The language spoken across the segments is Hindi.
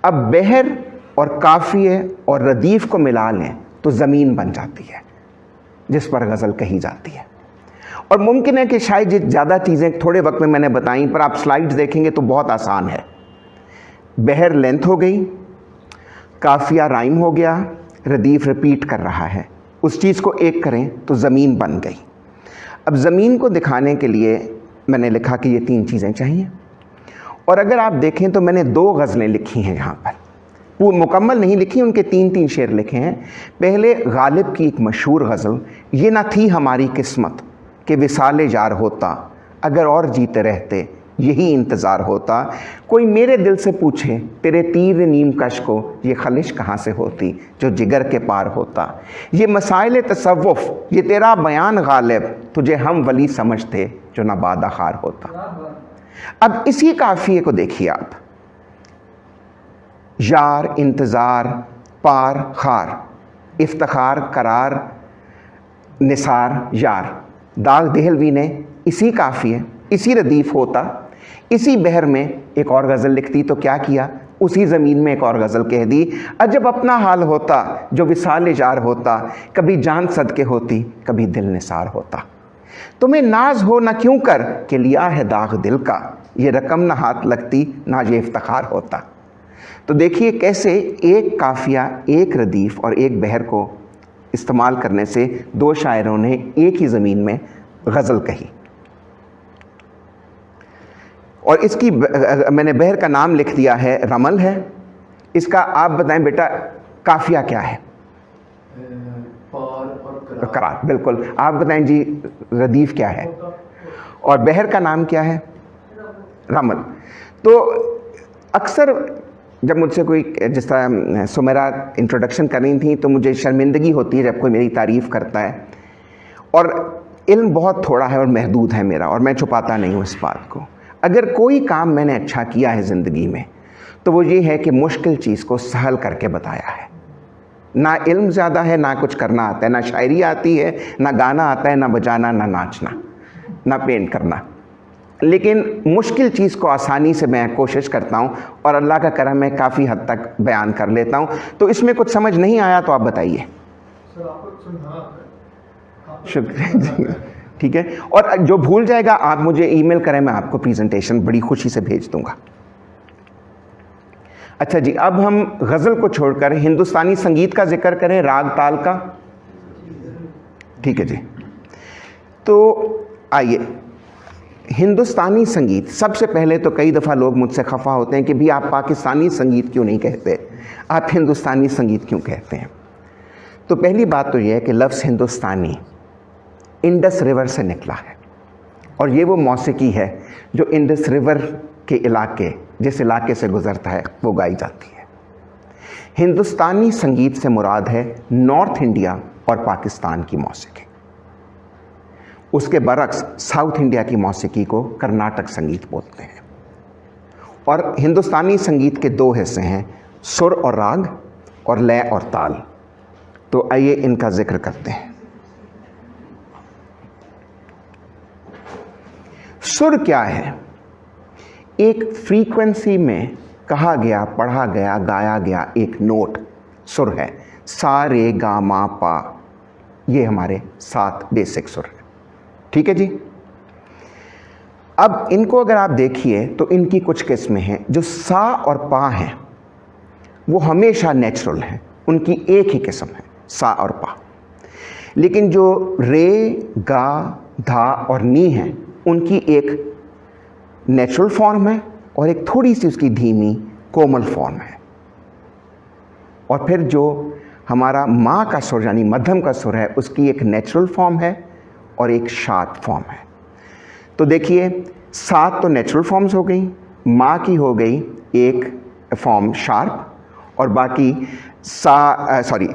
अब बहर और काफ़िए और रदीफ़ को मिला लें तो ज़मीन बन जाती है जिस पर गज़ल कही जाती है। और मुमकिन है कि शायद ये ज़्यादा चीज़ें थोड़े वक्त में मैंने बताई, पर आप स्लाइड्स देखेंगे तो बहुत आसान है। बहर लेंथ हो गई, काफ़िया राइम हो गया, रदीफ़ रिपीट कर रहा है, उस चीज़ को एक करें तो ज़मीन बन गई। अब ज़मीन को दिखाने के लिए मैंने लिखा कि ये 3 चीज़ें चाहिए। और अगर आप देखें तो मैंने 2 गज़लें लिखी हैं यहाँ पर, वो मुकम्मल नहीं लिखी, उनके 3-3 शेर लिखे हैं। पहले गालिब की एक मशहूर गज़ल, ये ना थी हमारी किस्मत कि विसाले जार होता, अगर और जीते रहते यही इंतज़ार होता, कोई मेरे दिल से पूछे तेरे तीर नीम कश को ये खलिश कहाँ से होती जो जिगर के पार होता, ये मसाइल तसव्वुफ़ ये तेरा बयान गालिब, तुझे हम वली समझते जो ना बादा खार होता। अब इसी काफ़िए को देखिए आप, यार इंतज़ार पार खार, इफ्तिखार करार निसार यार, दाग देहलवी ने इसी काफ़िए, इसी रदीफ़ होता, इसी बहर में एक और गज़ल लिखती तो क्या किया, उसी ज़मीन में एक और गज़ल कह दी, अजब अपना हाल होता जो विसाल जार होता, कभी जान सदके होती कभी दिल निसार होता, तुम्हें नाज हो ना क्यों कर कि लिया है दाग दिल का, ये रकम ना हाथ लगती ना ये इफ्तिखार होता। तो देखिए कैसे एक काफ़िया, एक रदीफ़ और एक बहर को इस्तेमाल करने से 2 शायरों ने एक ही ज़मीन में गज़ल कही। और इसकी मैंने बहर का नाम लिख दिया है रमल है। इसका आप बताएं बेटा काफ़िया क्या है? पार और करार, बिल्कुल। आप बताएं जी रदीफ़ क्या है? और बहर का नाम क्या है? रमल। तो अक्सर जब मुझसे कोई, जिस तरह सुमेरा इंट्रोडक्शन कर रही थी, तो मुझे शर्मिंदगी होती है जब कोई मेरी तारीफ़ करता है, और इल्म बहुत थोड़ा है और महदूद है मेरा, और मैं छुपाता नहीं हूँ इस बात को। अगर कोई काम मैंने अच्छा किया है ज़िंदगी में तो वो ये है कि मुश्किल चीज़ को सहल करके बताया है। ना इल्म ज़्यादा है, ना कुछ करना आता है, ना शायरी आती है, ना गाना आता है, ना बजाना, ना नाचना, ना पेंट करना, लेकिन मुश्किल चीज़ को आसानी से मैं कोशिश करता हूँ, और अल्लाह का करम मैं काफ़ी हद तक बयान कर लेता हूँ। तो इसमें कुछ समझ नहीं आया तो आप बताइए। शुक्रिया जी, ठीक है। और जो भूल जाएगा आप मुझे ईमेल करें, मैं आपको प्रेजेंटेशन बड़ी खुशी से भेज दूंगा। अच्छा जी, अब हम गज़ल को छोड़कर हिंदुस्तानी संगीत का जिक्र करें, राग ताल का। ठीक है जी। तो आइए, हिंदुस्तानी संगीत, सबसे पहले तो कई दफ़ा लोग मुझसे खफा होते हैं कि भी आप पाकिस्तानी संगीत क्यों नहीं कहते, आप हिंदुस्तानी संगीत क्यों कहते हैं। तो पहली बात तो यह है कि लफ्ज़ हिंदुस्तानी इंडस रिवर से निकला है, और ये वो मौसीकी है जो इंडस रिवर के इलाके, जिस इलाके से गुज़रता है, वो गाई जाती है। हिंदुस्तानी संगीत से मुराद है नॉर्थ इंडिया और पाकिस्तान की मौसीकी। उसके बरक्स साउथ इंडिया की मौसीकी को कर्नाटक संगीत बोलते हैं। और हिंदुस्तानी संगीत के 2 हिस्से हैं, सुर और राग, और लय और ताल। तो आइए इनका जिक्र करते हैं। सुर क्या है? एक फ्रीक्वेंसी में कहा गया, पढ़ा गया, गाया गया एक नोट सुर है। सा रे गा मा पा, ये हमारे 7 बेसिक सुर है। ठीक है जी। अब इनको अगर आप देखिए तो इनकी कुछ किस्में हैं। जो सा और पा हैं वो हमेशा नेचुरल हैं, उनकी एक ही किस्म है, सा और पा। लेकिन जो रे, गा, धा और नी हैं, उनकी एक नेचुरल फॉर्म है और एक थोड़ी सी उसकी धीमी कोमल फॉर्म है। और फिर जो हमारा माँ का सुर यानी मध्यम का सुर है, उसकी एक नेचुरल फॉर्म है और एक शार्प फॉर्म है। तो देखिए 7 तो नेचुरल फॉर्म्स हो गई, माँ की हो गई एक फॉर्म शार्प, और बाकी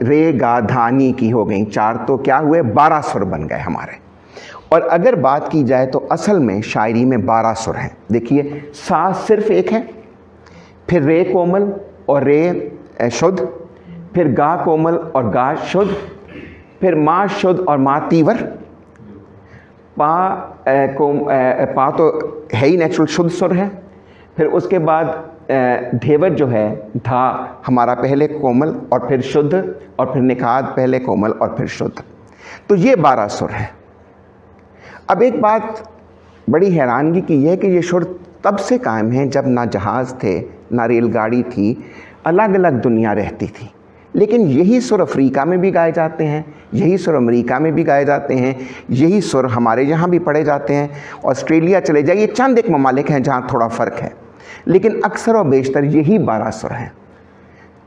रे, गा, धा, नी की हो गई 4। तो क्या हुए, 12 सुर बन गए हमारे। और अगर बात की जाए तो असल में शायरी में 12 सुर हैं। देखिए सा सिर्फ एक है, फिर रे कोमल और रे शुद्ध, फिर गा कोमल और गा शुद्ध, फिर मा शुद्ध और मा तीवर, पा तो है ही नेचुरल शुद्ध सुर है, फिर उसके बाद ढेवर जो है धा हमारा पहले कोमल और फिर शुद्ध, और फिर निखात पहले कोमल और फिर शुद्ध। तो ये 12 सुर हैं। अब एक बात बड़ी हैरानगी की है कि ये सुर तब से कायम हैं जब ना जहाज़ थे, ना रेलगाड़ी थी, अलग अलग दुनिया रहती थी। लेकिन यही सुर अफ्रीका में भी गाए जाते हैं, यही सुर अमेरिका में भी गाए जाते हैं, यही सुर हमारे यहाँ भी पढ़े जाते हैं। ऑस्ट्रेलिया चले जाइए, चंद एक ममालिक हैं जहाँ थोड़ा फ़र्क है, लेकिन अक्सर और बेशतर यही 12 सुर हैं।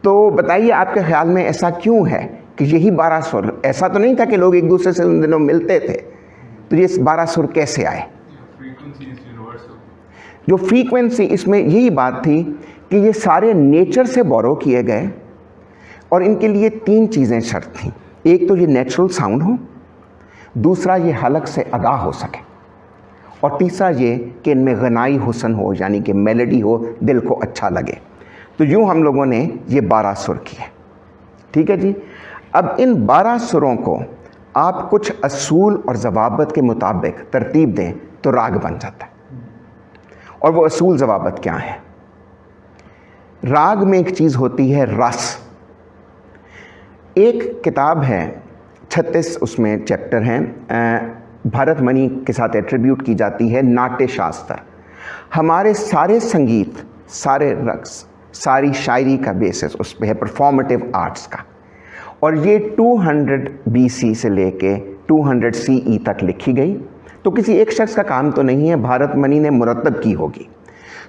तो बताइए आपके ख़्याल में ऐसा क्यों है कि यही 12 सुर? ऐसा तो नहीं था कि लोग एक दूसरे से उन दिनों मिलते थे, तो ये 12 सुर कैसे आए? जो फ्रीक्वेंसी, इसमें यही बात थी कि ये सारे नेचर से बोरो किए गए, और इनके लिए 3 चीज़ें शर्त थी। एक तो ये नेचुरल साउंड हो, दूसरा ये हलक से अदा हो सके, और तीसरा ये कि इनमें गनाई हुस्न हो, यानी कि मेलोडी हो, दिल को अच्छा लगे। तो यूँ हम लोगों ने ये 12 सुर किए। ठीक है जी। अब इन 12 सुरों को आप कुछ असूल और ज़वाबत के मुताबिक तरतीब दें तो राग बन जाता है। और वो असूल ज़वाबत क्या है? राग में एक चीज़ होती है रस। एक किताब है 36 उसमें चैप्टर हैं, भरत मणि के साथ एट्रीब्यूट की जाती है नाट्य शास्त्र। हमारे सारे संगीत, सारे रक्स, सारी शायरी का बेसिस उस पर है, परफॉर्मेटिव आर्ट्स का। और ये 200 BC से लेके 200 CE तक लिखी गई। तो किसी एक शख्स का काम तो नहीं है, भारत मणि ने मुरतब की होगी।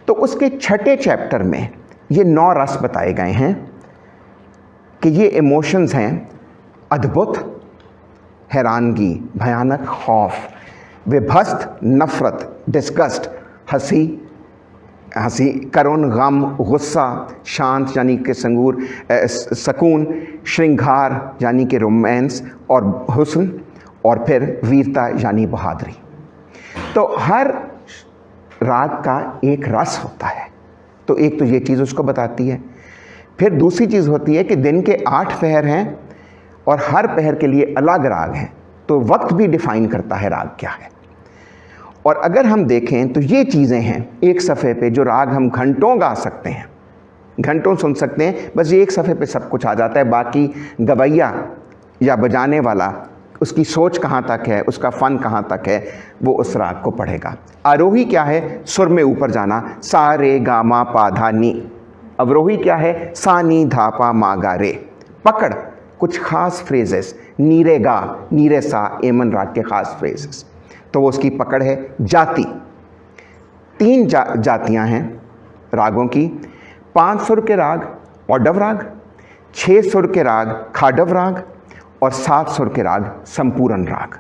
तो उसके 6ठे चैप्टर में ये 9 रस बताए गए हैं कि ये इमोशंस हैं अद्भुत, हैरानगी, भयानक, खौफ, विभस्त, नफ़रत, डिस्गस्ट, हंसी, करुण, गम, गुस्सा, शांत यानी कि सकून, श्रृंगार यानी कि रोमांस और हुस्न, और फिर वीरता यानी बहादुरी। तो हर राग का एक रस होता है। तो एक तो ये चीज़ उसको बताती है। फिर दूसरी चीज़ होती है कि दिन के 8 पहर हैं और हर पहर के लिए अलग राग हैं, तो वक्त भी डिफ़ाइन करता है राग क्या है। और अगर हम देखें तो ये चीज़ें हैं एक सफ़े पे जो राग हम घंटों गा सकते हैं, घंटों सुन सकते हैं, बस ये एक सफ़े पे सब कुछ आ जाता है। बाकी गवैया या बजाने वाला, उसकी सोच कहाँ तक है, उसका फ़न कहाँ तक है, वो उस राग को पढ़ेगा। आरोही क्या है? सुर में ऊपर जाना, सा रे गा मा पा धा नी। अवरोही क्या है? सा नी धा पा मा गा रे। पकड़ कुछ ख़ास फ्रेजेस, नीरे गा, नीरे सा, एमन राग के ख़ास फ्रेजेस, तो वो उसकी पकड़ है। जाति, 3 जातियाँ हैं रागों की। 5 सुर के राग औडव राग, 6 सुर के राग खाडव राग, और 7 सुर के राग संपूर्ण राग।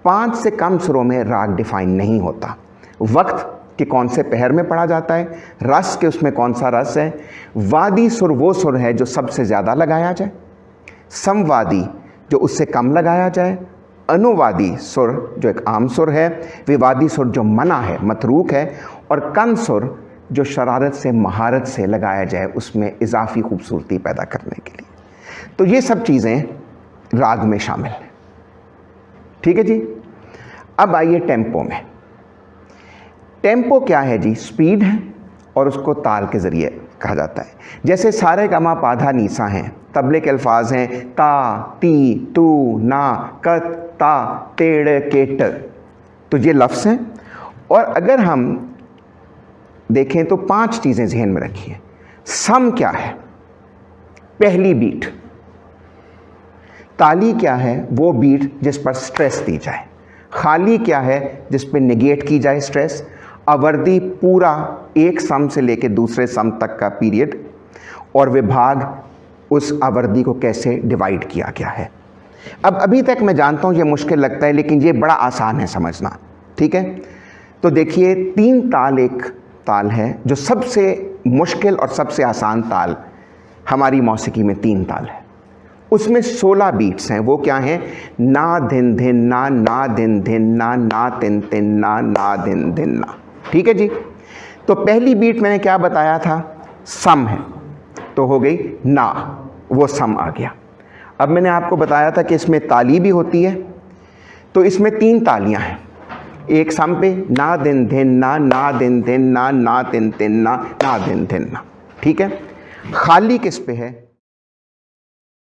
5 से कम सुरों में राग डिफाइन नहीं होता। वक्त कि कौन से पहर में पढ़ा जाता है, रस के उसमें कौन सा रस है। वादी सुर वो सुर है जो सबसे ज़्यादा लगाया जाए, समवादी जो उससे कम लगाया जाए, अनुवादी सुर जो एक आम सुर है, विवादी सुर जो मना है, मतरूक है, और कन सुर जो शरारत से, महारत से लगाया जाए, उसमें इजाफी खूबसूरती पैदा करने के लिए। तो ये सब चीज़ें राग में शामिल हैं। ठीक है जी। अब आइए टेम्पो में। टेम्पो क्या है जी? स्पीड है, और उसको ताल के ज़रिए कहा जाता है। जैसे सारे गा मा पा धा नी सा हैं, तबले के अल्फाज हैं ता, ती, तू, ना, कत, ता, तेड़, केट, तो ये लफ्ज़ हैं। और अगर हम देखें तो 5 चीज़ें ज़हन में रखिए। सम क्या है? पहली बीट। ताली क्या है? वो बीट जिस पर स्ट्रेस दी जाए। खाली क्या है? जिस पर नेगेट की जाए स्ट्रेस। आवर्दी पूरा एक सम से लेकर दूसरे सम तक का पीरियड, और विभाग उस आवर्दी को कैसे डिवाइड किया गया है। अब अभी तक मैं जानता हूँ ये मुश्किल लगता है, लेकिन ये बड़ा आसान है समझना। ठीक है, तो देखिए 3 ताल एक ताल है जो सबसे मुश्किल और सबसे आसान ताल हमारी मौसीकी में 3 ताल है। उसमें 16 बीट्स हैं। वो क्या हैं? ना धिन धिन ना, ना धिन धिन ना, ना तिन तिन ना, ना धिन धिन ना। ठीक है जी। तो पहली बीट मैंने क्या बताया था? सम है, तो हो गई ना, वो सम आ गया। अब मैंने आपको बताया था कि इसमें ताली भी होती है, तो इसमें 3 तालियां हैं। एक सम पे ना दिन धिन ना दिन धिन ना तिन तिन ना दिन धिन ना। ठीक है, खाली किस पे है?